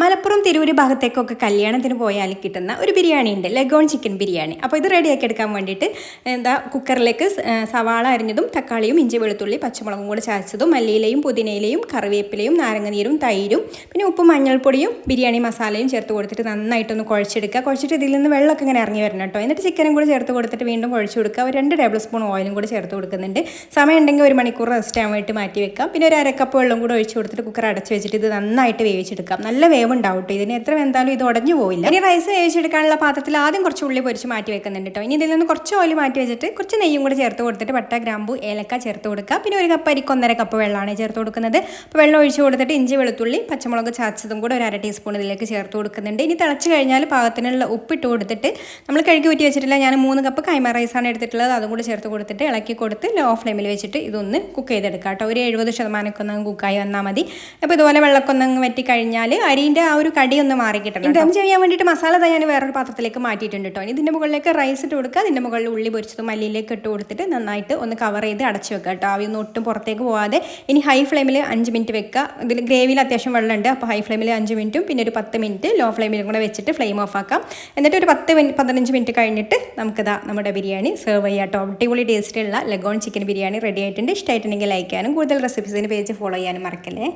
മലപ്പുറം തിരൂര് ഭാഗത്തേക്കൊക്കെ കല്യാണത്തിന് പോയാൽ കിട്ടുന്ന ഒരു ബിരിയാണി ഉണ്ട്, ലഗോൺ ചിക്കൻ ബിരിയാണി. അപ്പോൾ ഇത് റെഡിയാക്കി എടുക്കാൻ വേണ്ടിയിട്ട് കുക്കറിലേക്ക് സവാള അരിഞ്ഞതും തക്കാളിയും ഇഞ്ചി വെളുത്തുള്ളി പച്ചമുളകും കൂടെ ചതച്ചതും മല്ലിയിലയും പുതിനയിലയും കറിവേപ്പിലയും നാരങ്ങനീരും തൈരും പിന്നെ ഉപ്പും മഞ്ഞൾപ്പൊടിയും ബിരിയാണി മസാലയും ചേർത്ത് കൊടുത്തിട്ട് നന്നായിട്ടൊന്ന് കുഴച്ചെടുക്കുക. കുഴച്ചിട്ട് ഇതിൽ നിന്ന് വെള്ളമൊക്കെ ഇങ്ങനെ ഇറങ്ങി വരണം കേട്ടോ. എന്നിട്ട് ചിക്കനും കൂടെ ചേർത്ത് കൊടുത്തിട്ട് വീണ്ടും കുഴച്ച് കൊടുക്കുക. ഒരു 2 ടേബിൾ സ്പൂൺ ഓയിലും കൂടെ ചേർത്ത് കൊടുക്കുന്നുണ്ട്. സമയം ഉണ്ടെങ്കിൽ 1 മണിക്കൂർ റെസ്റ്റ് ആവാൻ വേണ്ടി മാറ്റി വെക്കാം. പിന്നെ ഒരു 1/2 കപ്പ് വെള്ളം കൂടെ ഒഴിച്ച് കൊടുത്തിട്ട് കുക്കർ അടച്ച് വെച്ചിട്ട് ഇത് നന്നായിട്ട് വേവിച്ചെടുക്കാം. നല്ല വേവുണ്ടാവും കേട്ടോ. ഇതിന് എത്ര വെന്താലും ഇത് ഉടഞ്ഞു പോയില്ല. ഇനി റൈസ് വേവിച്ചെടുക്കാനുള്ള പാത്രത്തിൽ ആദ്യം കുറച്ച് ഉള്ളി പൊരിച്ച് മാറ്റി വെക്കുന്നുണ്ട് കേട്ടോ. ഇനി ഇതിൽ നിന്ന് കുറച്ച് ഓയിൽ മാറ്റി വെച്ചിട്ട് കുറച്ച് നെയ്യും കൂടെ ചേർത്ത് കൊടുത്തിട്ട് പട്ട ഗ്രാമ്പു ഏലക്ക ചേർത്ത് കൊടുക്കുക. പിന്നെ 1 കപ്പ് അരിക്ക് 1.5 കപ്പ് വെള്ളമാണ് ചേർത്ത് കൊടുക്കുന്നത്. അപ്പോൾ വെള്ളം ഒഴിച്ച് കൊടുത്തിട്ട് ഇഞ്ചി വെളുത്തുള്ളി പച്ചമുളക് ചതച്ചതും കൂടെ ഒരു 1/2 ടീസ്പൂൺ ഇതിലേക്ക് ചേർത്ത് കൊടുക്കുന്നുണ്ട്. ഇനി തിളച്ച് കഴിഞ്ഞാൽ പാകത്തിനുള്ള ഉപ്പിട്ട് കൊടുത്തിട്ട് നമ്മൾ കഴുകി ഊറ്റി വെച്ചിട്ടില്ല, ഞാൻ 3 കപ്പ് കൈമ റൈസാണ് എടുത്തിട്ടുള്ളത്. അതും കൂടെ ചേർത്ത് കൊടുത്തിട്ട് ഇളക്കി കൊടുത്ത് ലോ ഫ്ലെയിമിൽ വെച്ചിട്ട് ഇതൊന്ന് കുക്ക് ചെയ്തെടുക്കാം കേട്ടോ. ഒരു 70% ഒന്ന് കുക്കായി വന്നാൽ മതി. അപ്പോൾ ഇതുപോലെ വെള്ളമൊക്കെ ഒന്ന് വറ്റി കഴിഞ്ഞാൽ അരിൻ്റെ ആ ഒരു കടി ഒന്ന് മാറി കിട്ടണം. ദം ചെയ്യാൻ വേണ്ടിയിട്ട് മസാല ഞാൻ വേറൊരു പാത്രത്തിലേക്ക് മാറ്റിയിട്ടുണ്ട് കേട്ടോ. ഇനി ഇതിൻ്റെ മുകളിലേക്ക് റൈസ് ഇട്ട് കൊടുക്കുക. അതിൻ്റെ മുകളിൽ ഉള്ളി പൊരിച്ചതും മല്ലിയിലേക്ക് ഇട്ട് കൊടുത്തിട്ട് നന്നായിട്ട് ഒന്ന് കവർ ചെയ്ത് അടച്ച് വെക്കുക കേട്ടോ. ആവി ഒന്നും ഒട്ടും പുറത്തേക്ക് പോകാതെ. ഇനി ഹൈ ഫ്ലെയിമിൽ 5 മിനിറ്റ് വെക്കുക. ഇതിൽ ഗ്രേവിയിൽ അത്യാവശ്യം വെള്ളമുണ്ട്. അപ്പോൾ ഹൈ ഫ്ലെയിമിൽ 5 മിനിറ്റും പിന്നെ ഒരു 10 മിനിറ്റ് ലോ ഫ്ലെയിമിലും കൂടെ വെച്ചിട്ട് ഫ്ലെയിം ഓഫ് ആക്കാം. എന്നിട്ട് ഒരു 15 മിനിറ്റ് കഴിഞ്ഞിട്ട് നമുക്കിതാ നമ്മുടെ ബിരിയാണി സെർവ് ചെയ്യാം കേട്ടോ. അടിപൊളി ടേസ്റ്റുള്ള ലഗോൺ ചിക്കൻ ബിരിയാണി റെഡി ആയിട്ടുണ്ട്. ഇഷ്ടമായിട്ടുണ്ടെങ്കിൽ ലൈക്ക് ചെയ്യാനും കൂടുതൽ റെസിപ്പീസിന് പേജ് ഫോളോ ചെയ്യാനും മറക്കല്ലേ.